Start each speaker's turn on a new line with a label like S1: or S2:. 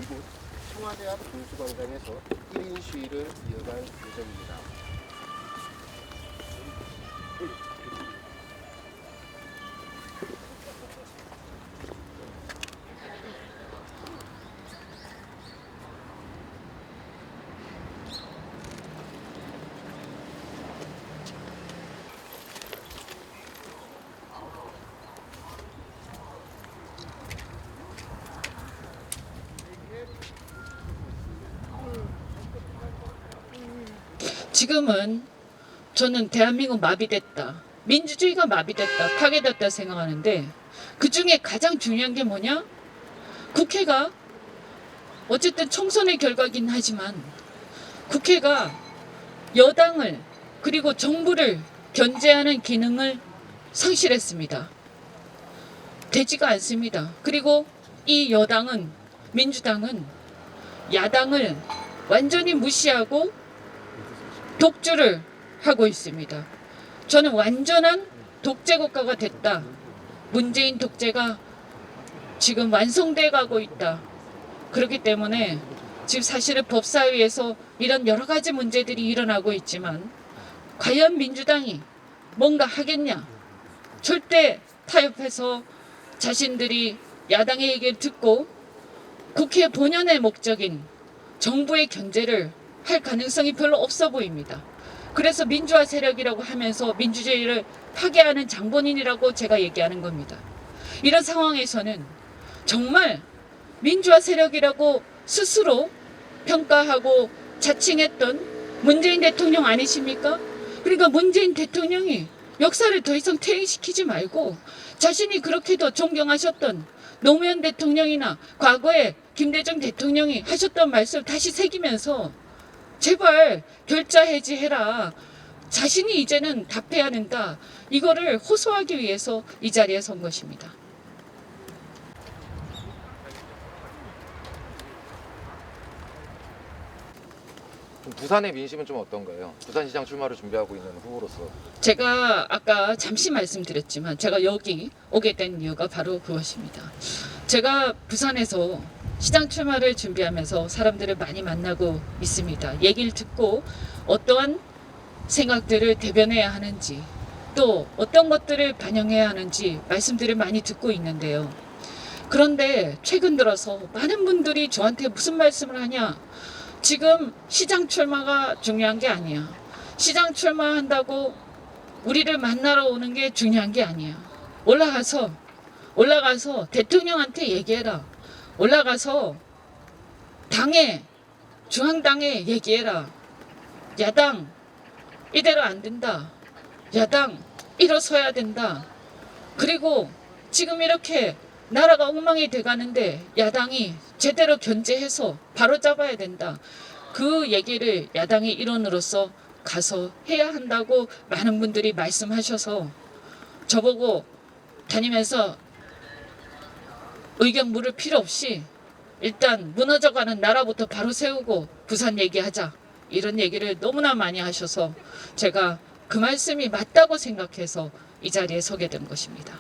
S1: 이곳 청와대 앞 분수광장에서 1인 시위를 이어갈 예정입니다.
S2: 지금은 저는 대한민국 마비됐다, 민주주의가 마비됐다, 파괴됐다 생각하는데, 그 중에 가장 중요한 게 뭐냐? 국회가 어쨌든 총선의 결과긴 하지만 국회가 여당을 그리고 정부를 견제하는 기능을 상실했습니다. 되지가 않습니다. 그리고 이 여당은, 민주당은 야당을 완전히 무시하고 독주를 하고 있습니다. 저는 완전한 독재 국가가 됐다. 문재인 독재가 지금 완성돼 가고 있다. 그렇기 때문에 지금 사실은 법사위에서 이런 여러 가지 문제들이 일어나고 있지만 과연 민주당이 뭔가 하겠냐? 절대 타협해서 자신들이 야당의 얘기를 듣고 국회 본연의 목적인 정부의 견제를 할 가능성이 별로 없어 보입니다. 그래서 민주화 세력이라고 하면서 민주주의를 파괴하는 장본인이라고 제가 얘기하는 겁니다. 이런 상황에서는 정말 민주화 세력이라고 스스로 평가하고 자칭했던 문재인 대통령 아니십니까? 그러니까 문재인 대통령이 역사를 더 이상 퇴행시키지 말고 자신이 그렇게도 존경하셨던 노무현 대통령이나 과거에 김대중 대통령이 하셨던 말씀 다시 새기면서 제발 결자 해지해라. 자신이 이제는 답해야 된다. 이거를 호소하기 위해서 이 자리에 선 것입니다.
S3: 부산의 민심은 좀 어떤가요? 부산시장 출마를 준비하고 있는 후보로서.
S2: 제가 아까 잠시 말씀드렸지만 제가 여기 오게 된 이유가 바로 그것입니다. 제가 부산에서 시장 출마를 준비하면서 사람들을 많이 만나고 있습니다. 얘기를 듣고 어떠한 생각들을 대변해야 하는지, 또 어떤 것들을 반영해야 하는지 말씀들을 많이 듣고 있는데요. 그런데 최근 들어서 많은 분들이 저한테 무슨 말씀을 하냐? 지금 시장 출마가 중요한 게 아니야. 시장 출마한다고 우리를 만나러 오는 게 중요한 게 아니야. 올라가서 대통령한테 얘기해라. 올라가서 당에, 중앙당에 얘기해라. 야당 이대로 안 된다. 야당 일어서야 된다. 그리고 지금 이렇게 나라가 엉망이 돼가는데 야당이 제대로 견제해서 바로잡아야 된다. 그 얘기를 야당의 일원으로서 가서 해야 한다고 많은 분들이 말씀하셔서 저보고 다니면서 의견 물을 필요 없이 일단 무너져가는 나라부터 바로 세우고 부산 얘기하자. 이런 얘기를 너무나 많이 하셔서 제가 그 말씀이 맞다고 생각해서 이 자리에 서게 된 것입니다.